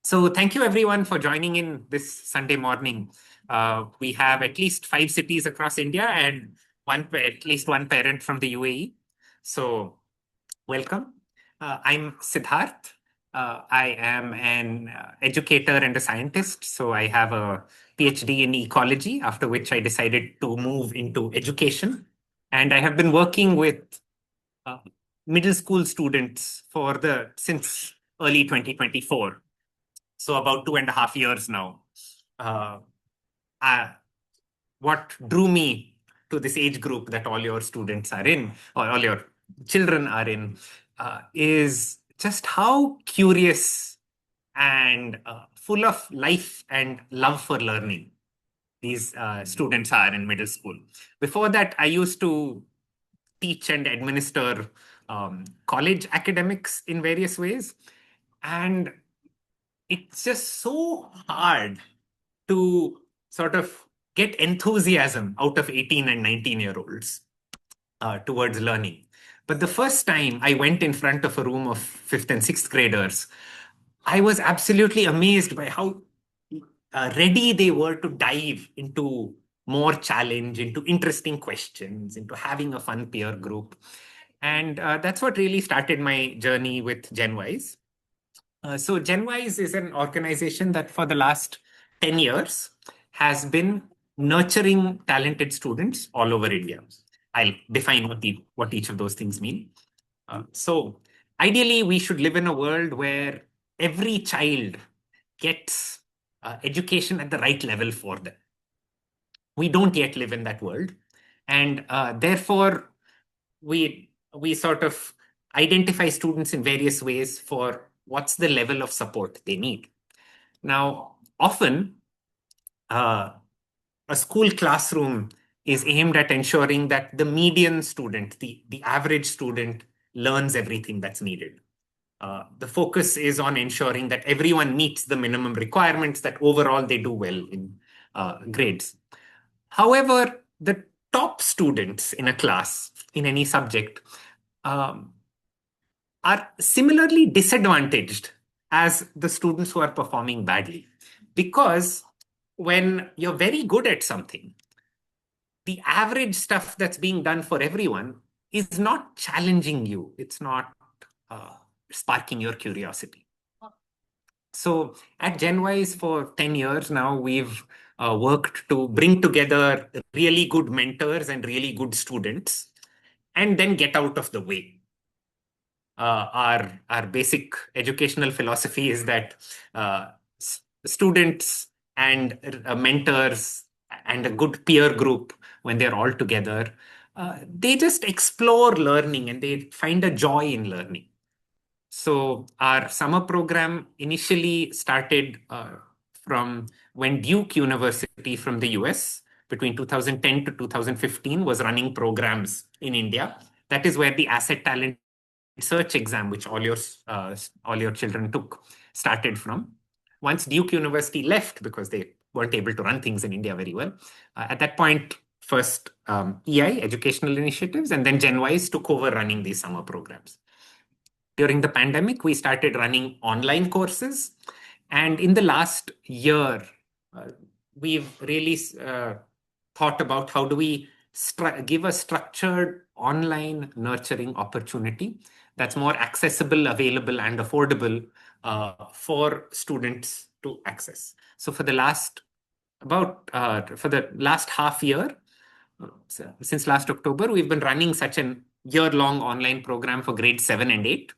So thank you everyone for joining in this Sunday morning. We have at least 5 cities across India and at least one parent from the UAE. So welcome. I'm Siddharth. I am an educator and a scientist. So I have a PhD in ecology, after which I decided to move into education. And I have been working with uh, middle school students since early 2024. So about 2.5 years now. Uh, uh, what drew me to this age group that all your students are in, or all your children are in, is just how curious and full of life and love for learning these students are in middle school. Before that, I used to teach and administer college academics in various ways. And it's just so hard to sort of get enthusiasm out of 18 and 19-year-olds towards learning. But the first time I went in front of a room of fifth and sixth graders, I was absolutely amazed by how ready they were to dive into more challenge, into interesting questions, into having a fun peer group. And that's what really started my journey with GenWise. So GenWise is an organization that for the last 10 years has been nurturing talented students all over India. I'll define what each of those things mean. So ideally, we should live in a world where every child gets education at the right level for them. We don't yet live in that world. And therefore, we sort of identify students in various ways for what's the level of support they need. Now, often a school classroom is aimed at ensuring that the median student, the average student, learns everything that's needed. The focus is on ensuring that everyone meets the minimum requirements, that overall they do well in grades. However, the top students in a class, in any subject, um, are similarly disadvantaged as the students who are performing badly. Because when you're very good at something, the average stuff that's being done for everyone is not challenging you. It's not sparking your curiosity. So at GenWise for 10 years now, we've worked to bring together really good mentors and really good students and then get out of the way. Our basic educational philosophy is that students and mentors and a good peer group, when they're all together, they just explore learning and they find a joy in learning. So our summer program initially started from when Duke University from the US between 2010 to 2015 was running programs in India. That is where the asset talent search exam, which all your children took, started from. Once Duke University left because they weren't able to run things in India very well, at that point, first EI, Educational Initiatives, and then GenWise took over running these summer programs. During the pandemic, we started running online courses. And in the last year, we've really thought about how do we give a structured online nurturing opportunity that's more accessible, available, and affordable for students to access. So for the last half year, since last October, we've been running such an year-long online program for grades 7 and 8.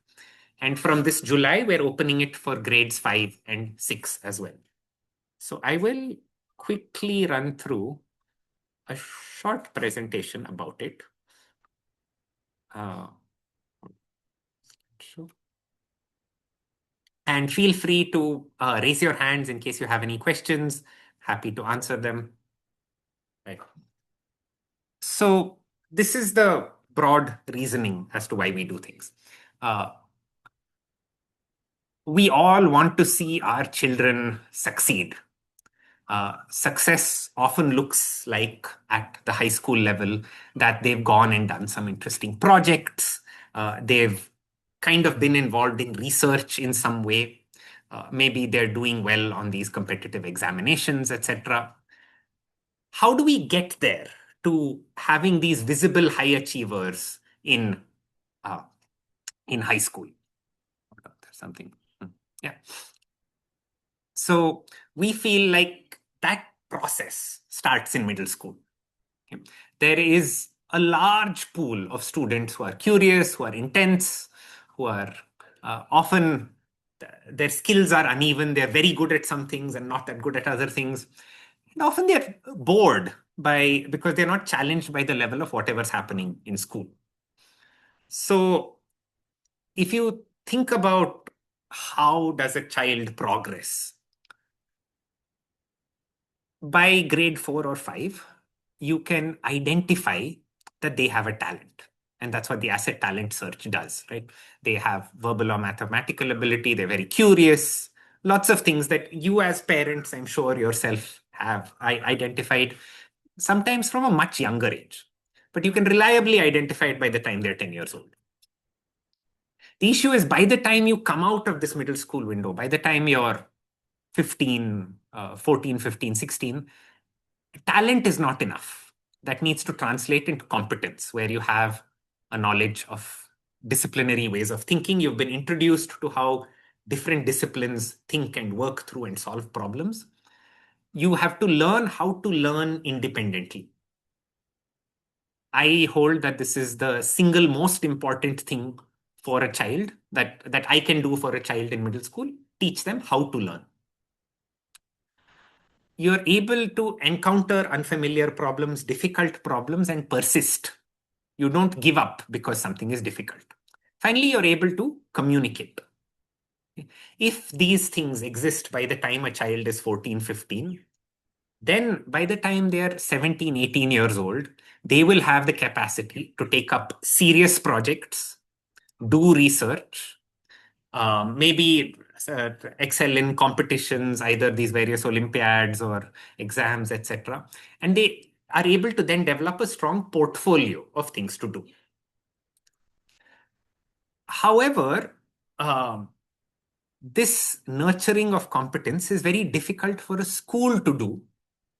And from this July, we're opening it for grades 5 and 6 as well. So I will quickly run through a short presentation about it. And feel free to raise your hands in case you have any questions. Happy to answer them. Right. So this is the broad reasoning as to why we do things. We all want to see our children succeed. Success often looks like at the high school level that they've gone and done some interesting projects. They've kind of been involved in research in some way. Maybe they're doing well on these competitive examinations, etc. How do we get there to having these visible high achievers uh, in high school? There's something. Yeah. So we feel like that process starts in middle school. Okay. There is a large pool of students who are curious, who are intense, who are often their skills are uneven. They're very good at some things and not that good at other things. And often they're bored because they're not challenged by the level of whatever's happening in school. So if you think about how does a child progress, by grade 4 or 5, you can identify that they have a talent. And that's what the asset talent search does, right? They have verbal or mathematical ability. They're very curious. Lots of things that you as parents, I'm sure yourself have identified sometimes from a much younger age. But you can reliably identify it by the time they're 10 years old. The issue is by the time you come out of this middle school window, by the time you're 15, 14, 15, 16, talent is not enough. That needs to translate into competence, where you have a knowledge of disciplinary ways of thinking. You've been introduced to how different disciplines think and work through and solve problems. You have to learn how to learn independently. I hold that this is the single most important thing for a child that I can do for a child in middle school, teach them how to learn. You're able to encounter unfamiliar problems, difficult problems, and persist. You don't give up because something is difficult. Finally, you're able to communicate. If these things exist by the time a child is 14, 15, then by the time they're 17, 18 years old, they will have the capacity to take up serious projects, do research, maybe excel in competitions, either these various Olympiads or exams, etc. And they are able to then develop a strong portfolio of things to do. However, this nurturing of competence is very difficult for a school to do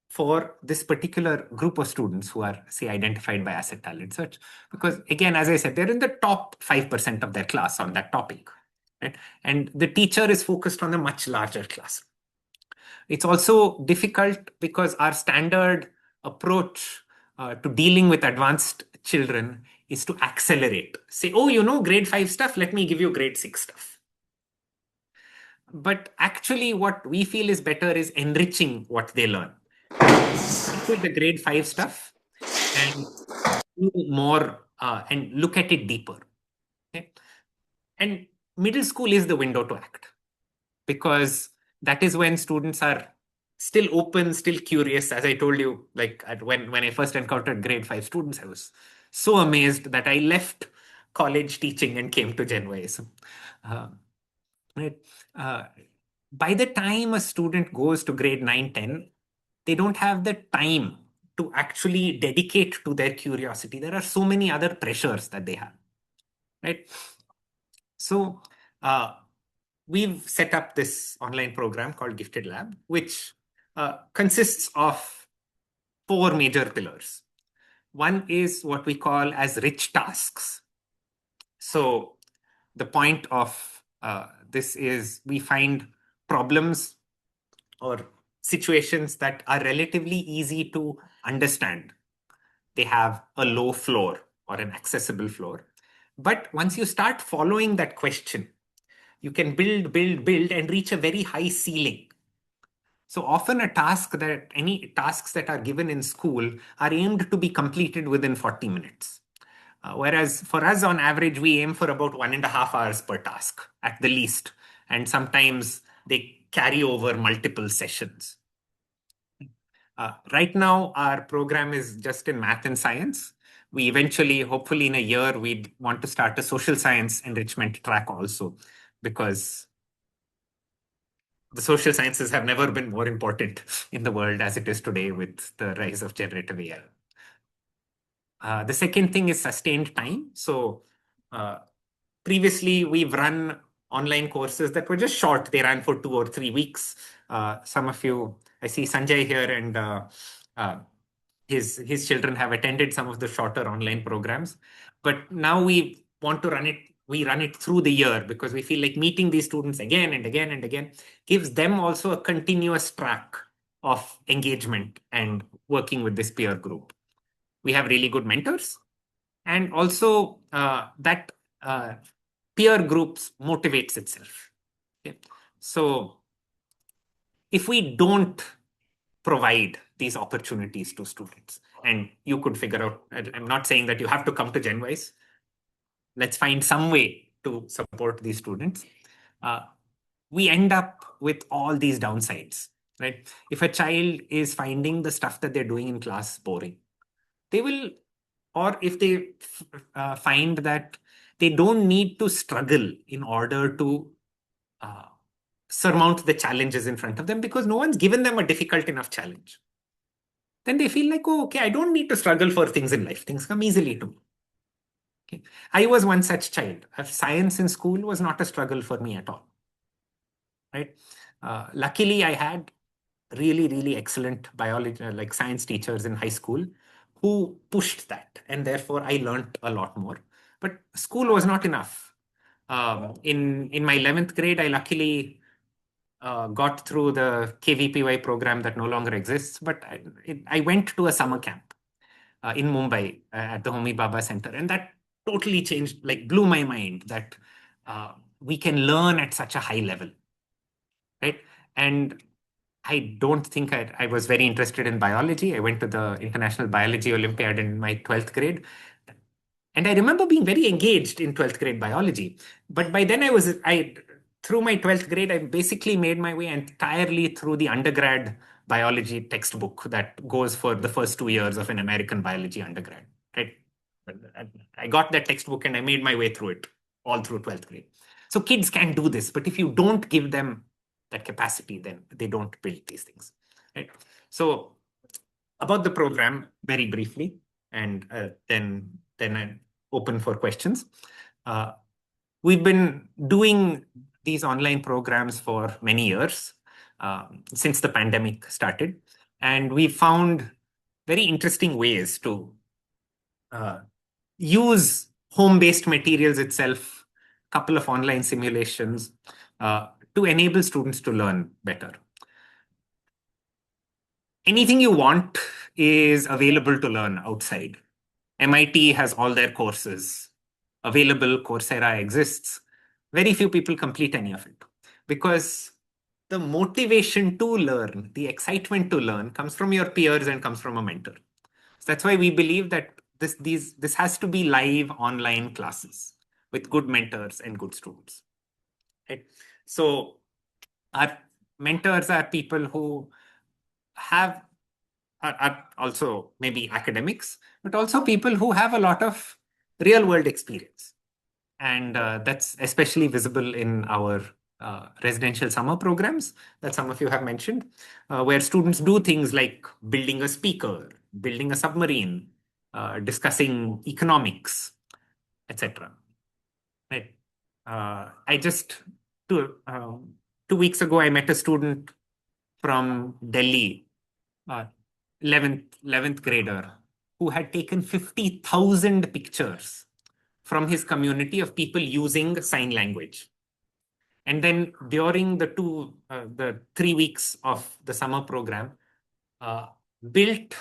for this particular group of students who are, say, identified by asset talent search. Because again, as I said, they're in the top 5% of their class on that topic. Right? And the teacher is focused on a much larger class. It's also difficult because our standard approach to dealing with advanced children is to accelerate. Say, oh, you know, grade 5 stuff, let me give you grade 6 stuff. But actually, what we feel is better is enriching what they learn. With the grade 5 stuff and do more and look at it deeper. Okay? And middle school is the window to act, because that is when students are still open, still curious. As I told you, like when I first encountered grade 5 students, I was so amazed that I left college teaching and came to GenWise. Right? Uh, by the time a student goes to grade 9, 10, they don't have the time to actually dedicate to their curiosity. There are so many other pressures that they have, right? So we've set up this online program called Gifted Lab, which consists of 4 major pillars. One is what we call as rich tasks. So the point of this is we find problems or situations that are relatively easy to understand. They have a low floor or an accessible floor. But once you start following that question, you can build, build, build, and reach a very high ceiling. So often any tasks that are given in school are aimed to be completed within 40 minutes. Whereas for us, on average, we aim for about 1.5 hours per task at the least. And sometimes they carry over multiple sessions. Right now, our program is just in math and science. We eventually, hopefully in a year, we'd want to start a social science enrichment track also, because the social sciences have never been more important in the world as it is today with the rise of generative AI. The second thing is sustained time. So previously, we've run online courses that were just short. They ran for 2 or 3 weeks. Some of you, I see Sanjay here, and uh, his children have attended some of the shorter online programs. But now we want to run it. We run it through the year because we feel like meeting these students again and again and again gives them also a continuous track of engagement and working with this peer group. We have really good mentors, and also that peer groups motivates itself. Okay? So if we don't provide these opportunities to students, and you could figure out, I'm not saying that you have to come to GenWise. Let's find some way to support these students. We end up with all these downsides, right? If a child is finding the stuff that they're doing in class boring, they will, or if they find that they don't need to struggle in order to uh, surmount the challenges in front of them because no one's given them a difficult enough challenge, then they feel like, oh, okay, I don't need to struggle for things in life. Things come easily to me. Okay. I was one such child. Science in school was not a struggle for me at all. Right? Luckily, I had really, really excellent biology, like science teachers in high school who pushed that. And therefore, I learned a lot more. But school was not enough. In my 11th grade, I luckily got through the KVPY program that no longer exists, but I went to a summer camp in Mumbai at the Homi Bhabha Center. And that totally changed, like blew my mind that we can learn at such a high level, right? And I don't think I was very interested in biology. I went to the International Biology Olympiad in my 12th grade. And I remember being very engaged in 12th grade biology. But by then through my 12th grade, I basically made my way entirely through the undergrad biology textbook that goes for the first 2 years of an American biology undergrad, right? I got that textbook and I made my way through it all through 12th grade. So kids can do this, but if you don't give them that capacity, then they don't build these things, right? So about the program very briefly, and then I open for questions. Uh, we've been doing these online programs for many years, since the pandemic started, and we found very interesting ways to use home-based materials itself, couple of online simulations, to enable students to learn better. Anything you want is available to learn outside. MIT has all their courses available. Coursera exists. Very few people complete any of it because the motivation to learn, the excitement to learn comes from your peers and comes from a mentor. So that's why we believe that this has to be live online classes with good mentors and good students. Right? So our mentors are people who have are also maybe academics, but also people who have a lot of real world experience. And that's especially visible in our residential summer programs that some of you have mentioned, where students do things like building a speaker, building a submarine, discussing economics, etc. Right? I just 2 weeks ago I met a student from Delhi, uh, 11th grader, who had taken 50,000 pictures from his community of people using sign language. And then during the 3 weeks of the summer program, uh, built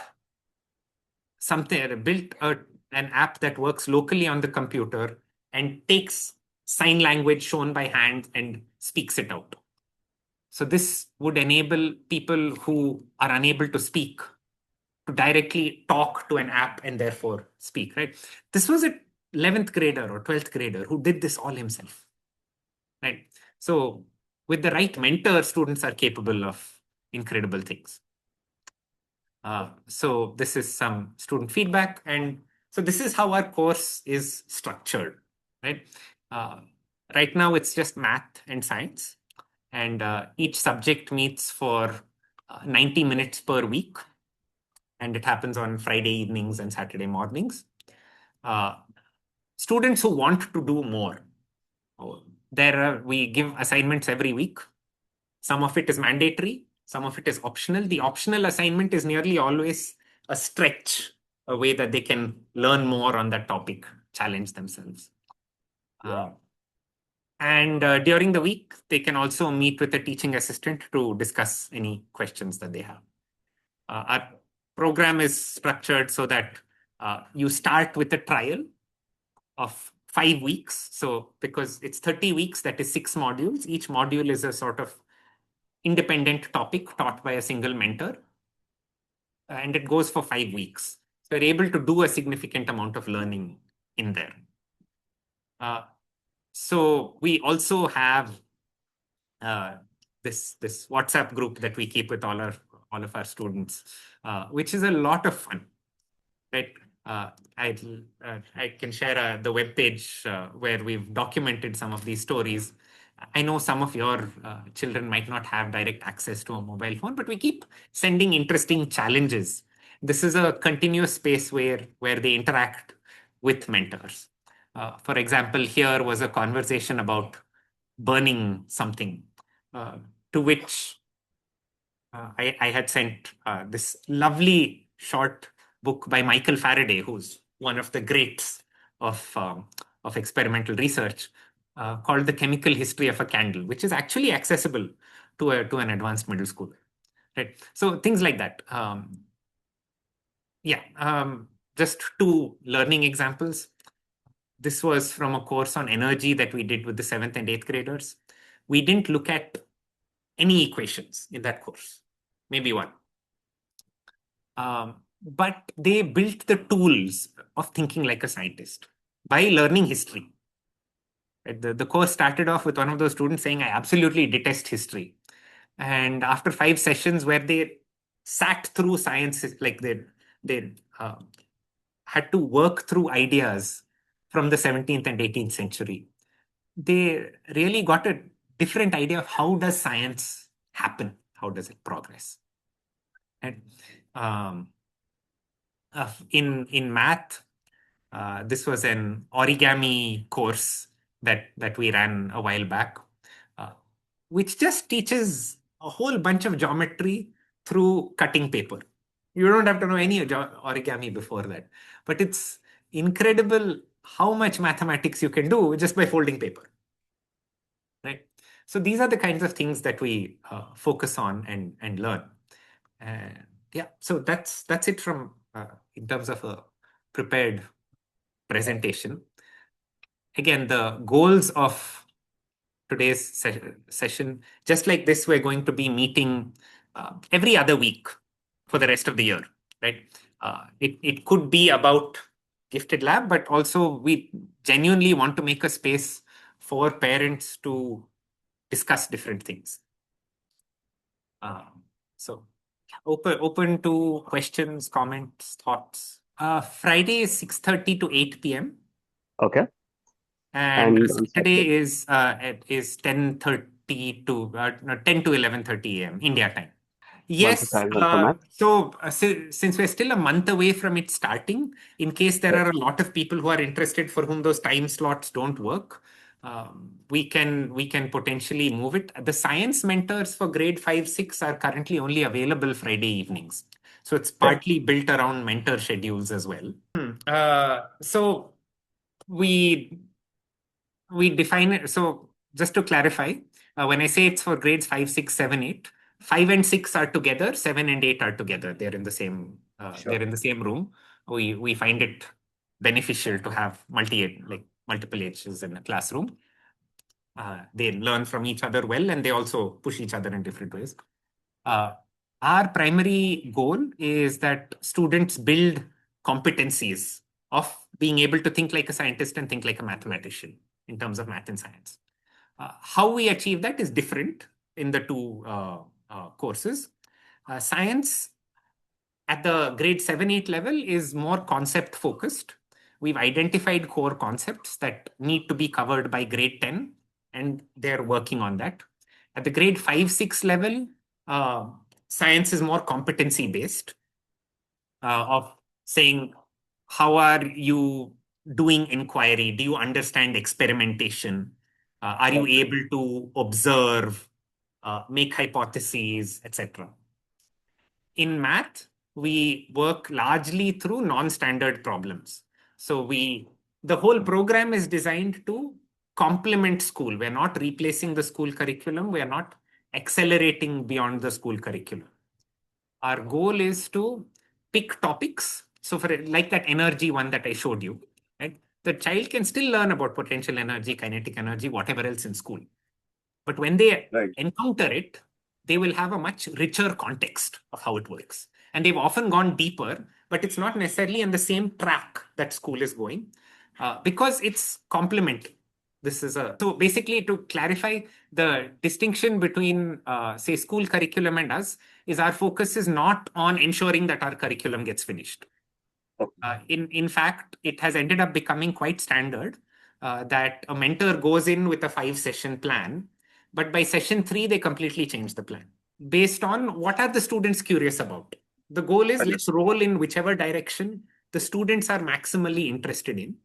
an app that works locally on the computer and takes sign language shown by hand and speaks it out. So this would enable people who are unable to speak to directly talk to an app and therefore speak, right? This was a 11th grader or 12th grader who did this all himself, right? So with the right mentor, students are capable of incredible things. So this is some student feedback. And so this is how our course is structured, right? Right now, it's just math and science. And each subject meets for 90 minutes per week. And it happens on Friday evenings and Saturday mornings. Students who want to do more, We give assignments every week. Some of it is mandatory, some of it is optional. The optional assignment is nearly always a stretch, a way that they can learn more on that topic, challenge themselves. And during the week, they can also meet with a teaching assistant to discuss any questions that they have. Our program is structured so that you start with a trial of 5 weeks. So because it's 30 weeks, that is 6 modules. Each module is a sort of independent topic taught by a single mentor. And it goes for 5 weeks. So you're able to do a significant amount of learning in there. So we also have this WhatsApp group that we keep with all of our students, which is a lot of fun. Right? I can share the webpage where we've documented some of these stories. I know some of your children might not have direct access to a mobile phone, but we keep sending interesting challenges. This is a continuous space where they interact with mentors. For example, here was a conversation about burning something, to which I had sent this lovely short book by Michael Faraday, who's one of the greats of experimental research, called The Chemical History of a Candle, which is actually accessible to an advanced middle school. Right? So things like that. Just 2 learning examples. This was from a course on energy that we did with the 7th and 8th graders. We didn't look at any equations in that course, maybe one. But they built the tools of thinking like a scientist by learning history. The course started off with one of those students saying, I absolutely detest history. And after 5 sessions where they sat through science, like they had to work through ideas from the 17th and 18th century, they really got a different idea of how does science happen? How does it progress? And in math, this was an origami course that we ran a while back, which just teaches a whole bunch of geometry through cutting paper. You don't have to know any origami before that, but it's incredible how much mathematics you can do just by folding paper. Right? So these are the kinds of things that we focus on and learn. So that's it from in terms of a prepared presentation. Again, the goals of today's session, just like this, we're going to be meeting every other week for the rest of the year, right? It could be about gifted lab, but also we genuinely want to make a space for parents to discuss different things. So open to questions, comments, thoughts. Friday is 6:30 to 8 p.m. Okay. And Saturday is 10:30 to 10 to 11:30 a.m. India time. Yes. Since we're still a month away from it starting, in case there are a lot of people who are interested for whom those time slots don't work, we can potentially move it. The science mentors for grade 5, 6 are currently only available Friday evenings. So it's partly built around mentor schedules as well. So we define it. So just to clarify, when I say it's for grades 5, 6, 7, 8, 5 and 6 are together, 7 and 8 are together. They're in the same they're in the same room. We find it beneficial to have multiple ages in a classroom. They learn from each other well, and they also push each other in different ways. Our primary goal is that students build competencies of being able to think like a scientist and think like a mathematician in terms of math and science. How we achieve that is different in the 2 courses. Science at the grade 7, 8 level is more concept focused. We've identified core concepts that need to be covered by grade 10, and they're working on that. At the grade 5, 6 level, science is more competency based, of saying, how are you doing inquiry? Do you understand experimentation? Are you able to observe, make hypotheses, etc.? In math, we work largely through non-standard problems. So the whole program is designed to complement school. We're not replacing the school curriculum. We're not accelerating beyond the school curriculum. Our goal is to pick topics. So for like that energy one that I showed you, right? The child can still learn about potential energy, kinetic energy, whatever else in school. But when they encounter it, they will have a much richer context of how it works. And they've often gone deeper, but it's not necessarily on the same track that school is going because it's complementary. So basically to clarify the distinction between say school curriculum and us is our focus is not on ensuring that our curriculum gets finished. In fact, it has ended up becoming quite standard that a mentor goes in with a 5-session plan, but by session 3, they completely change the plan based on what are the students curious about. The goal is let's roll in whichever direction the students are maximally interested in.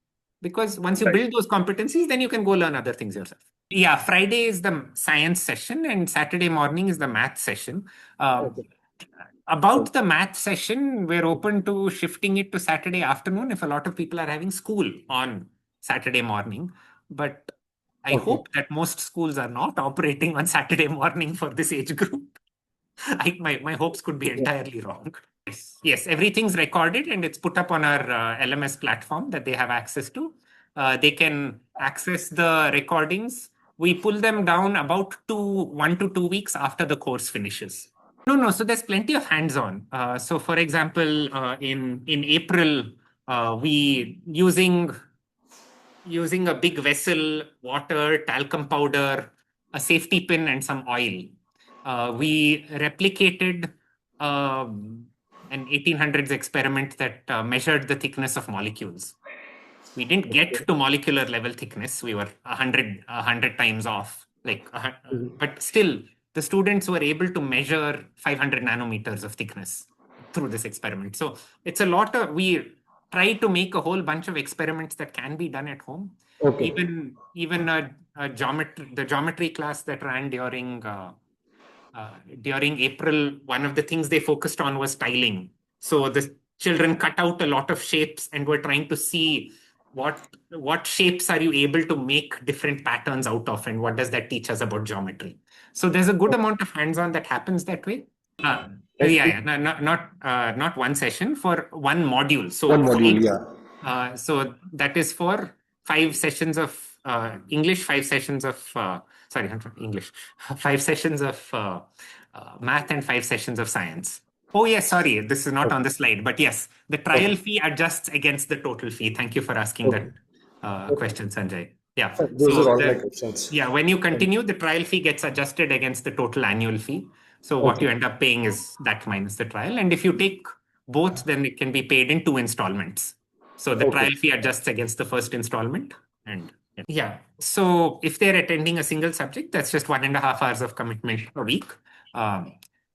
Because once you build those competencies, then you can go learn other things yourself. Yeah, Friday is the science session and Saturday morning is the math session. About the math session, we're open to shifting it to Saturday afternoon if a lot of people are having school on Saturday morning. But I hope that most schools are not operating on Saturday morning for this age group. My hopes could be entirely wrong. Yes, everything's recorded and it's put up on our LMS platform that they have access to. They can access the recordings. We pull them down about 1 to 2 weeks after the course finishes. No. So there's plenty of hands-on. So for example, in April, we using a big vessel, water, talcum powder, a safety pin, and some oil. We replicated an 1800s experiment that measured the thickness of molecules. We didn't get to molecular level thickness. We were 100 times off. But still, the students were able to measure 500 nanometers of thickness through this experiment. So it's a lot of, we try to make a whole bunch of experiments that can be done at home. Even the geometry class that ran during April, one of the things they focused on was tiling. So the children cut out a lot of shapes and were trying to see what shapes are you able to make different patterns out of, and what does that teach us about geometry. So there's a good amount of hands-on that happens that way. No, not one session, for one module. So one module, so that is for 5 sessions of English, 5 sessions of sorry, not English, 5 sessions of math and 5 sessions of science. Oh yes, sorry, this is not on the slide, but yes, the trial fee adjusts against the total fee. Thank you for asking that question, Sanjay. Yeah. Those are all my questions. Yeah, when you continue, the trial fee gets adjusted against the total annual fee. So what you end up paying is that minus the trial. And if you take both, then it can be paid in 2 installments. So the trial fee adjusts against the first installment. And yeah, so if they're attending a single subject, that's just 1.5 hours of commitment a week.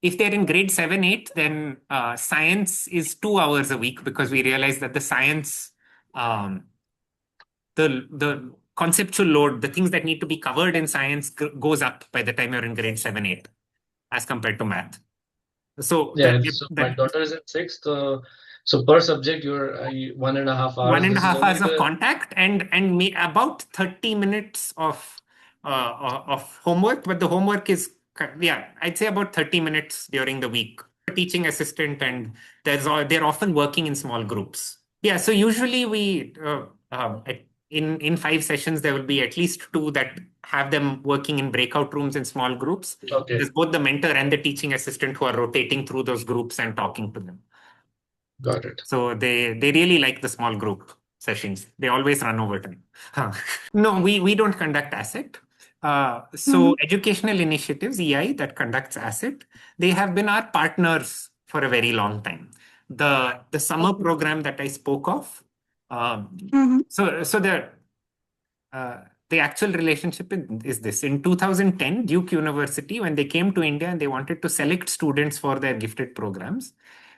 If they're in grade 7, 8, then science is 2 hours a week, because we realize that the science, the conceptual load, the things that need to be covered in science goes up by the time you're in grade 7, 8 as compared to math. So yeah, my daughter is in 6th. So per subject, you're 1.5 hours. 1.5 hours of contact and about 30 minutes of homework. But the homework is, I'd say about 30 minutes during the week. Teaching assistant, and they're often working in small groups. Yeah, so usually we in 5 sessions there will be at least 2 that have them working in breakout rooms in small groups. There's both the mentor and the teaching assistant who are rotating through those groups and talking to them. Got it. So they really like the small group sessions. They always run over time. No, we don't conduct ASSET. Educational initiatives, EI, that conducts ASSET, they have been our partners for a very long time. The summer program that I spoke of, the actual relationship is this. In 2010, Duke University, when they came to India and they wanted to select students for their gifted programs,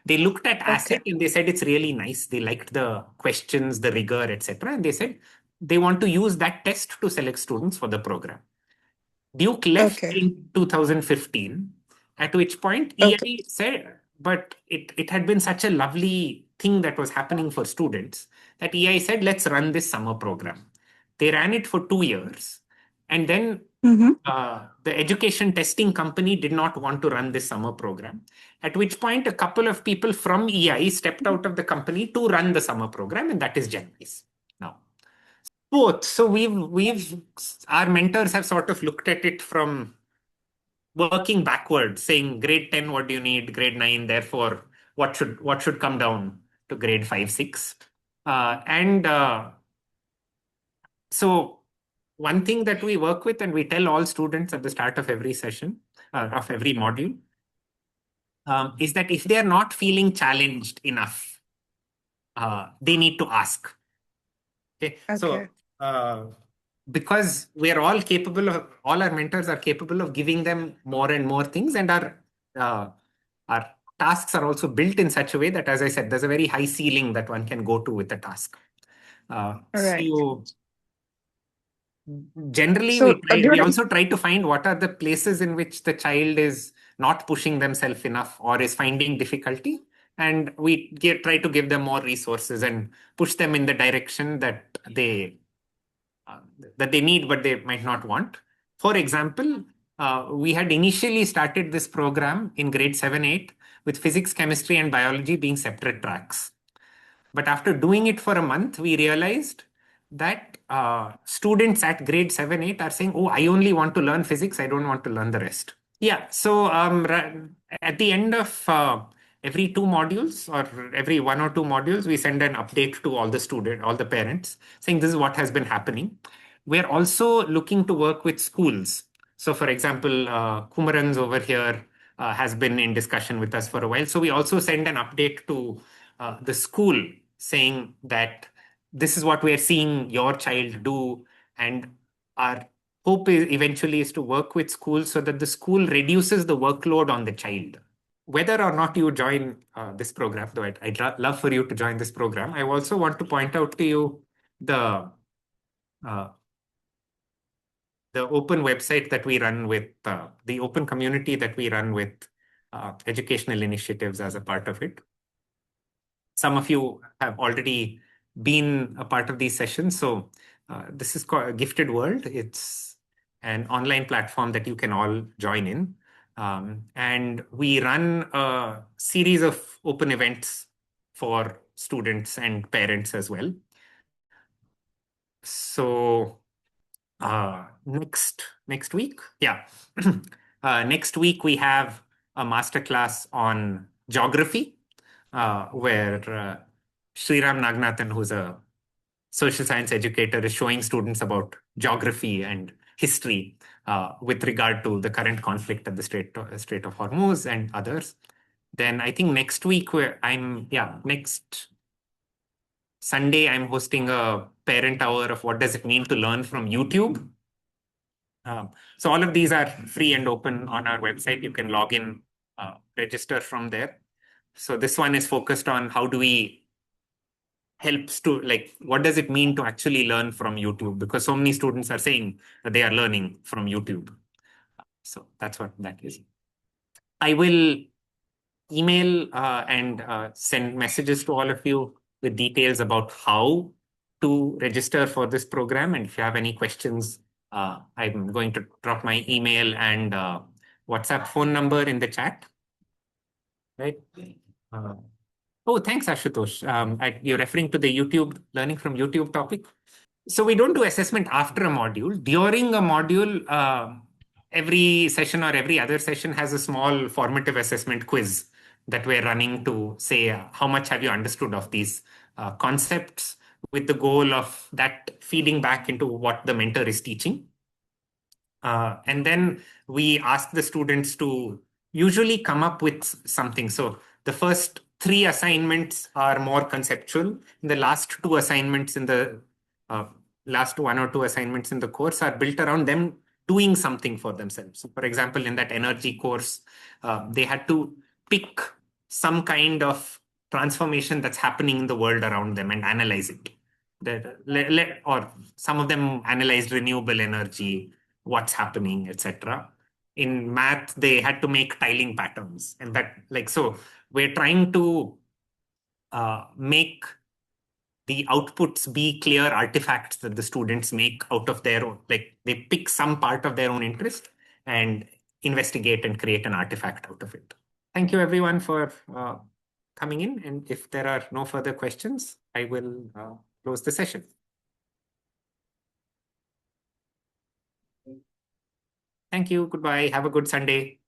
they looked at ASSET and they said it's really nice. They liked the questions, the rigor, etc. And they said, they want to use that test to select students for the program. Duke left in 2015, at which point EI said, but it had been such a lovely thing that was happening for students that EI said, let's run this summer program. They ran it for 2 years. And then the education testing company did not want to run this summer program, at which point a couple of people from EI stepped out of the company to run the summer program, and that is GenWise now. Both. So our mentors have sort of looked at it from working backwards, saying grade 10, what do you need? Grade 9, therefore, what should come down to grade 5, 6? So one thing that we work with, and we tell all students at the start of every session, of every module, is that if they are not feeling challenged enough, they need to ask. Okay. So because we are all capable of, all our mentors are capable of giving them more and more things, and our tasks are also built in such a way that, as I said, there's a very high ceiling that one can go to with the task. So generally, we also try to find what are the places in which the child is not pushing themselves enough or is finding difficulty. And we try to give them more resources and push them in the direction that they need, but they might not want. For example, we had initially started this program in grade 7, 8 with physics, chemistry, and biology being separate tracks. But after doing it for a month, we realized that students at grade 7, 8 are saying, oh, I only want to learn physics. I don't want to learn the rest. Yeah. So at the end of every 2 modules or every 1 or 2 modules, we send an update to all the parents saying this is what has been happening. We're also looking to work with schools. So for example, Kumarans over here has been in discussion with us for a while. So we also send an update to the school saying that this is what we're seeing your child do, and our hope eventually is to work with schools so that the school reduces the workload on the child. Whether or not you join this program, though I'd love for you to join this program, I also want to point out to you the open website that we run with, the open community that we run with educational initiatives as a part of it. Some of you have already been a part of these sessions. So this is called Gifted World. It's an online platform that you can all join in. And we run a series of open events for students and parents as well. So next week, next week we have a masterclass on geography, where Sriram Nagnathan, who's a social science educator, is showing students about geography and history with regard to the current conflict at the Strait of Hormuz and others. Then I think next week next Sunday, I'm hosting a parent hour of what does it mean to learn from YouTube. So all of these are free and open on our website. You can log in, register from there. So this one is focused on how do we helps to, like, what does it mean to actually learn from YouTube? Because so many students are saying that they are learning from YouTube. So that's what that is. I will email and send messages to all of you with details about how to register for this program. And if you have any questions, I'm going to drop my email and WhatsApp phone number in the chat. Right. Oh, thanks, Ashutosh. You're referring to the YouTube learning from YouTube topic. So we don't do assessment after a module. During a module, every session or every other session has a small formative assessment quiz that we're running to say how much have you understood of these concepts, with the goal of that feeding back into what the mentor is teaching. And then we ask the students to usually come up with something. So the first 3 assignments are more conceptual. The last 2 assignments in the last 1 or 2 assignments in the course are built around them doing something for themselves. So for example, in that energy course, they had to pick some kind of transformation that's happening in the world around them and analyze it. or some of them analyzed renewable energy, what's happening, etc. In math, they had to make tiling patterns, and so we're trying to make the outputs be clear artifacts that the students make out of their own, they pick some part of their own interest and investigate and create an artifact out of it. Thank you everyone for coming in. And if there are no further questions, I will close the session. Thank you. Goodbye. Have a good Sunday.